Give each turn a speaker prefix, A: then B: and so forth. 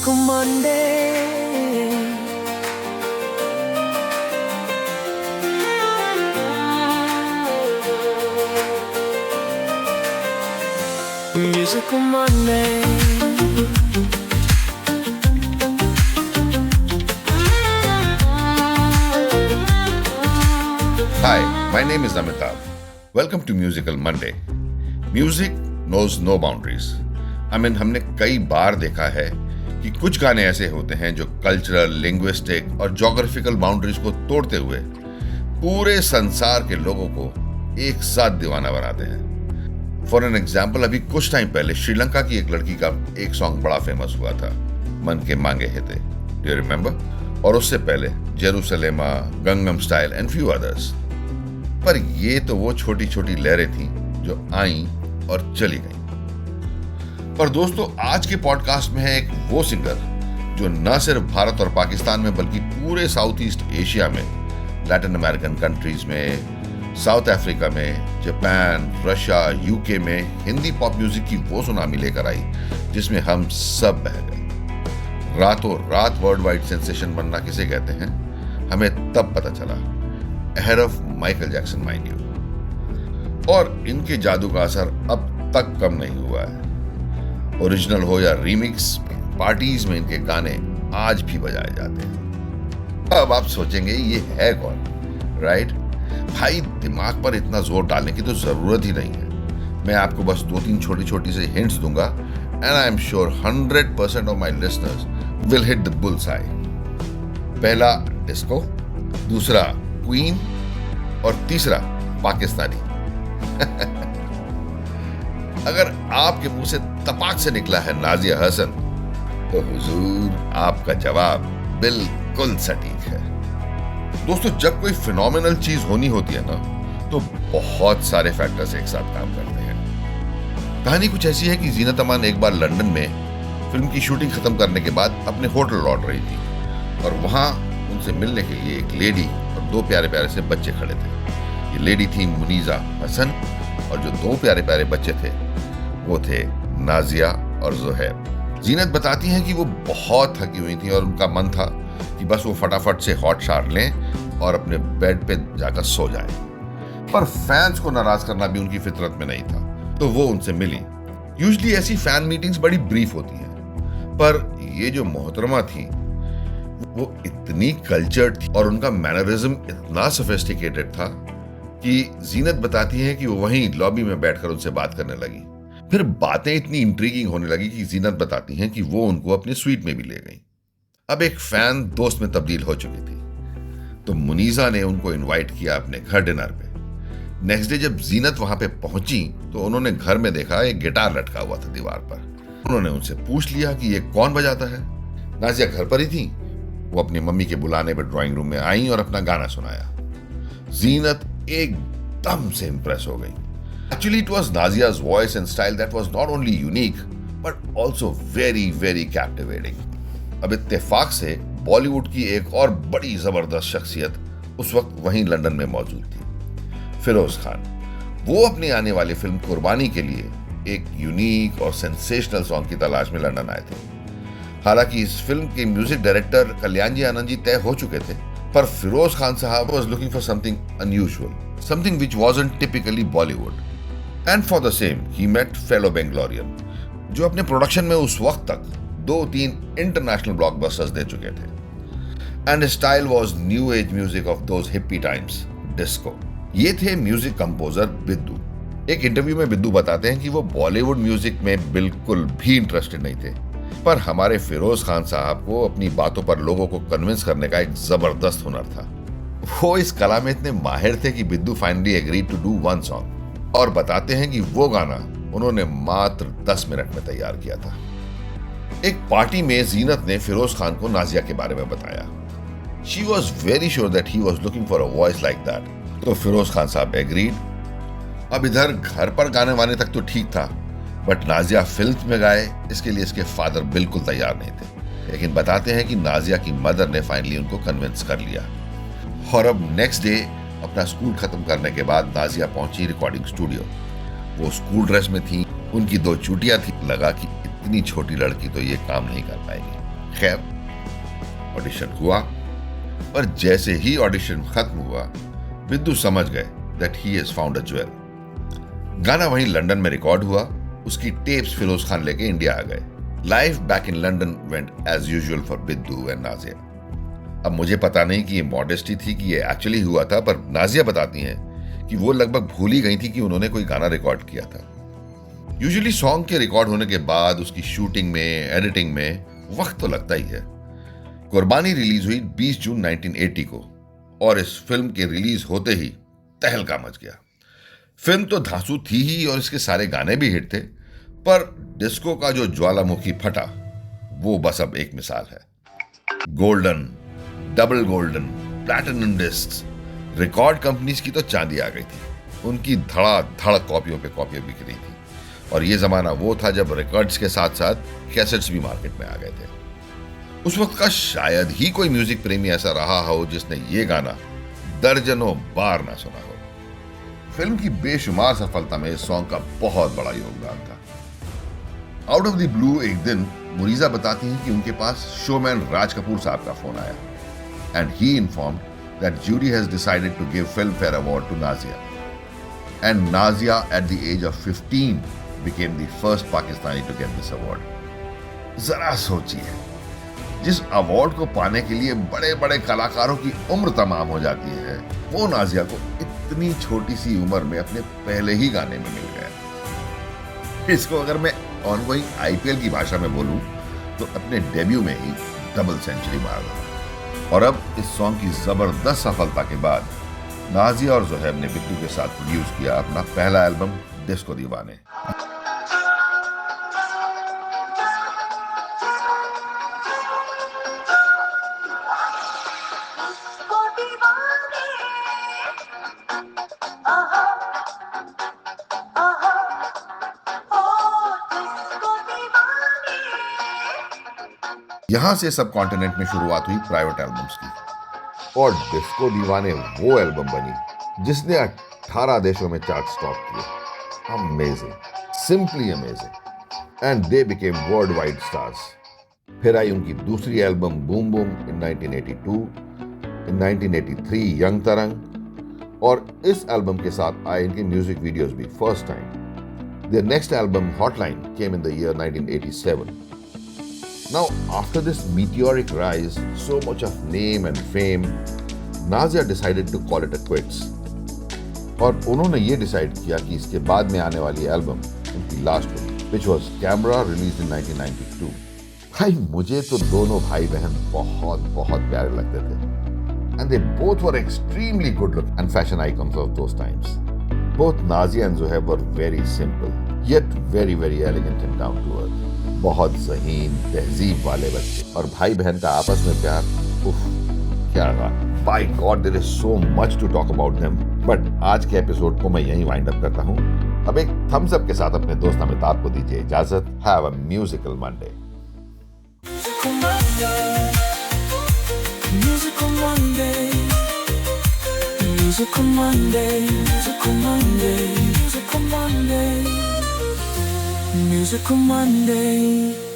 A: Musical Monday. Musical Monday.
B: Hi, my name is Amitabh. Welcome to Musical Monday. Music knows no boundaries. हमने कई बार देखा है कि कुछ गाने ऐसे होते हैं जो कल्चरल, लिंग्विस्टिक और ज्योग्राफिकल बाउंड्रीज को तोड़ते हुए पूरे संसार के लोगों को एक साथ दीवाना बनाते हैं। फॉर एन एग्जाम्पल, अभी कुछ टाइम पहले श्रीलंका की एक लड़की का एक सॉन्ग बड़ा फेमस हुआ था, मन के मांगे हेते, डू यू रिमेंबर? और उससे पहले Jerusalema, Gangnam style and few others. पर ये तो वो छोटी छोटी लहरें थीं जो आईं और चली गईं। पर दोस्तों, आज के पॉडकास्ट में है एक वो सिंगर जो न सिर्फ भारत और पाकिस्तान में बल्कि पूरे साउथ ईस्ट एशिया में, लैटिन अमेरिकन कंट्रीज में, साउथ अफ्रीका में, जापान, रशिया, यूके में हिंदी पॉप म्यूजिक की वो सुनामी लेकर आई जिसमें हम सब बह गए। रातों रात वर्ल्ड वाइड सेंसेशन बनना किसे कहते हैं, हमें तब पता चला, ahead of Michael Jackson mind you. और इनके जादू का असर अब तक कम नहीं हुआ है। ओरिजिनल हो या रीमिक्स, पार्टीज में इनके गाने आज भी बजाए जाते हैं। अब आप सोचेंगे ये है कौन, राइट? भाई, दिमाग पर इतना जोर डालने की तो जरूरत ही नहीं है। मैं आपको बस 2-3 छोटी छोटी से हिंट्स दूंगा and I am sure 100% of my listeners will hit the bulls आई। पहला डिस्को, दूसरा क्वीन और तीसरा पाकिस्तानी। अगर आपके मुंह से तपाक से निकला है नाजिया हसन, तो हुजूर आपका जवाब बिल्कुल सटीक है। दोस्तों, जब कोई फिनोमिनल चीज होनी होती है ना, तो बहुत सारे फैक्टर्स एक साथ काम करते हैं। कहानी कुछ ऐसी है कि जीनत अमान एक बार लंदन में फिल्म की शूटिंग खत्म करने के बाद अपने होटल लौट रही थी और वहां उनसे मिलने के लिए एक लेडी और 2 प्यारे प्यारे से बच्चे खड़े थे। ये लेडी थी मुनीजा हसन और जो 2 प्यारे प्यारे बच्चे थे वो थे नाजिया और ज़ुहैर। जीनत बताती हैं कि वो बहुत थकी हुई थी और उनका मन था कि बस वो फटाफट से हॉट शावर लें और अपने बेड पे जाकर सो जाए। पर फैंस को नाराज करना भी उनकी फितरत में नहीं था, तो वो उनसे मिली। यूजुअली ऐसी फैन मीटिंग्स बड़ी ब्रीफ होती हैं, पर ये जो मोहतरमा थी वो इतनी कल्चर्ड थी और उनका मैनरिज्म इतना सोफिस्टिकेटेड था कि जीनत बताती है कि वो वहीं लॉबी में बैठकर उनसे बात करने लगी। फिर बातें इतनी इंट्रीगिंग होने लगी कि जीनत बताती हैं कि वो उनको अपनी स्वीट में भी ले गई। अब एक फैन दोस्त में तब्दील हो चुकी थी, तो मुनीजा ने उनको इनवाइट किया अपने घर डिनर पे। नेक्स्ट डे जब जीनत वहां पे पहुंची तो उन्होंने घर में देखा एक गिटार लटका हुआ था दीवार पर। उन्होंने उनसे पूछ लिया कि ये कौन बजाता है। नाजिया घर पर ही थी। वो अपनी मम्मी के बुलाने पर ड्राइंग रूम में आई और अपना गाना सुनाया। जीनत एकदम से इंप्रेस हो गई। Actually, it was Nazia's voice and style that was not only unique, but also very, very captivating. अब इत्तेफाक से बॉलीवुड की एक और बड़ी जबरदस्त शख्सियत उस वक्त वहीं लंदन में मौजूद थी, फिरोज खान। वो अपनी आने वाली फिल्म कुर्बानी के लिए एक यूनिक और सेंसेशनल सॉन्ग की तलाश में लंदन आए थे। हालांकि इस फिल्म के म्यूजिक डायरेक्टर कल्याण जी आनंद जी तय हो चुके थे, पर फिरोज खान साहब was looking for something unusual, something which wasn't typically Bollywood. And for the same, he met fellow Bangalorean, जो अपने प्रोडक्शन में उस वक्त तक 2-3 इंटरनेशनल ब्लॉकबस्टर्स दे चुके थे। And his style was new age music of those hippie times, disco. ये थे म्यूजिक कंपोजर बिद्दू। एक इंटरव्यू में बिद्दू बताते हैं कि वो बॉलीवुड म्यूजिक में बिल्कुल भी इंटरेस्टेड नहीं थे, पर हमारे फिरोज खान साहब को अपनी बातों पर लोगों को कन्विंस करने का एक जबरदस्त हुनर था। वो इस कला में इतने माहिर थे कि Biddu finally agreed to do 1 song, और बताते हैं कि वो गाना उन्होंने मात्र 10 मिनट में तैयार किया था। एक पार्टी में जीनत ने फिरोज खान को नाजिया के बारे में बताया। She was very sure that he was looking for a voice like that, तो फिरोज खान साहब एग्रीड। अब इधर घर पर गाने वाने तक तो ठीक था, बट नाजिया फिल्म में गाए इसके लिए इसके फादर बिल्कुल तैयार नहीं थे। लेकिन बताते हैं कि नाजिया की मदर ने फाइनली उनको कन्विंस कर लिया। और अब नेक्स्ट डे अपना स्कूल खत्म करने के बाद नाजिया पहुंची रिकॉर्डिंग स्टूडियो। वो स्कूल ड्रेस में थी, उनकी 2 चूटियां थी। लगा कि इतनी छोटी लड़की तो ये काम नहीं कर पाएगी। खैर, ऑडिशन हुआ और जैसे ही ऑडिशन खत्म हुआ, बिद्दू समझ गए that he has found a jewel. गाना वहीं लंदन में रिकॉर्ड हुआ। उसकी टेप्स फिरोज खान लेके इंडिया आ गए। Life back in London went as usual for Biddu and Nazia. अब मुझे पता नहीं कि ये मॉडेस्टी थी कि ये एक्चुअली हुआ था, पर नाजिया बताती हैं कि वो लगभग भूल ही गई थी कि उन्होंने कोई गाना रिकॉर्ड किया था। यूजुअली सॉन्ग के रिकॉर्ड होने के बाद उसकी शूटिंग में, एडिटिंग में वक्त तो लगता ही है। कुर्बानी रिलीज हुई 20 जून 1980 को और इस फिल्म के रिलीज होते ही तहलका मच गया। फिल्म तो धांसू थी ही और इसके सारे गाने भी हिट थे, पर डिस्को का जो ज्वालामुखी फटा वो बस अब एक मिसाल है। Golden, double golden, platinum discs, record companies की तो चांदी आ गई थी। उनकी धड़ाधड़ कॉपियों पे कॉपियां बिक रही थी और ये जमाना वो था जब रिकॉर्ड्स के साथ साथ कैसेट्स भी मार्केट में आ गए थे। उस वक्त का शायद ही कोई म्यूजिक प्रेमी ऐसा रहा हो जिसने ये गाना दर्जनों बार ना सुना हो। फिल्म की बेशुमार सफलता में इस सॉन्ग का बहुत बड़ा योगदान था। आउट ऑफ द ब्लू एक दिन मुरीजा बताती हैं कि उनके पास शोमैन राज कपूर साहब का फोन आया and he informed that jury has decided to give Filmfare award to Nazia and Nazia at the age of 15 became the first Pakistani to get this award। जरा सोचिए, जिस अवार्ड को पाने के लिए बड़े बड़े कलाकारों की उम्र तमाम हो जाती है, वो नाजिया को इतनी छोटी सी उम्र में अपने पहले ही गाने में मिल गया। इसको अगर मैं ऑनगोइंग आईपीएल की भाषा में बोलूं तो अपने डेब्यू में ही डबल सेंचुरी मार रहा। और अब इस सॉन्ग की जबरदस्त सफलता के बाद नाजिया और जोहेब ने बिट्टू के साथ प्रोड्यूस किया अपना पहला एल्बम डिस्को दीवाने। यहां से सब कॉन्टिनेंट में शुरुआत हुई प्राइवेट एल्बम्स की और डिस्को दीवाने वो एल्बम बनी जिसने 18 देशों में चार्ट्स टॉप किए। Amazing, simply amazing, and they became world wide stars. फिर आई उनकी दूसरी album Boom Boom in 1982, in 1983 Young Tarang, और इस एल्बम के साथ आए इनके म्यूजिक वीडियोस भी first time. Their next album Hotline came in the year 1987। Now, after this meteoric rise, so much of name and fame, Nazia decided to call it a quits. और उन्होंने ये decide किया कि इसके बाद में आने वाली एल्बम उनकी लास्ट होगी, which was Camera, released in 1992. भाई, मुझे तो दोनों भाई बहन बहुत बहुत प्यारे लगते थे, and they both were extremely good looking and fashion icons of those times. Both Nazia and Zohaib were very simple, yet very very elegant and down to earth. बहुत ज़हीन तहजीब वाले बच्चे और भाई बहन का आपस में प्यार, उफ, क्या रहा। By God, there is so much to talk about them, but आज के एपिसोड को मैं यहीं वाइंड अप करता हूँ। अब एक थम्स अप के साथ अपने दोस्त अमिताभ को दीजिए इजाजत। Have a musical Monday.
A: Musical Monday, Musical Monday, Musical Monday, Musical Monday, Musical Monday.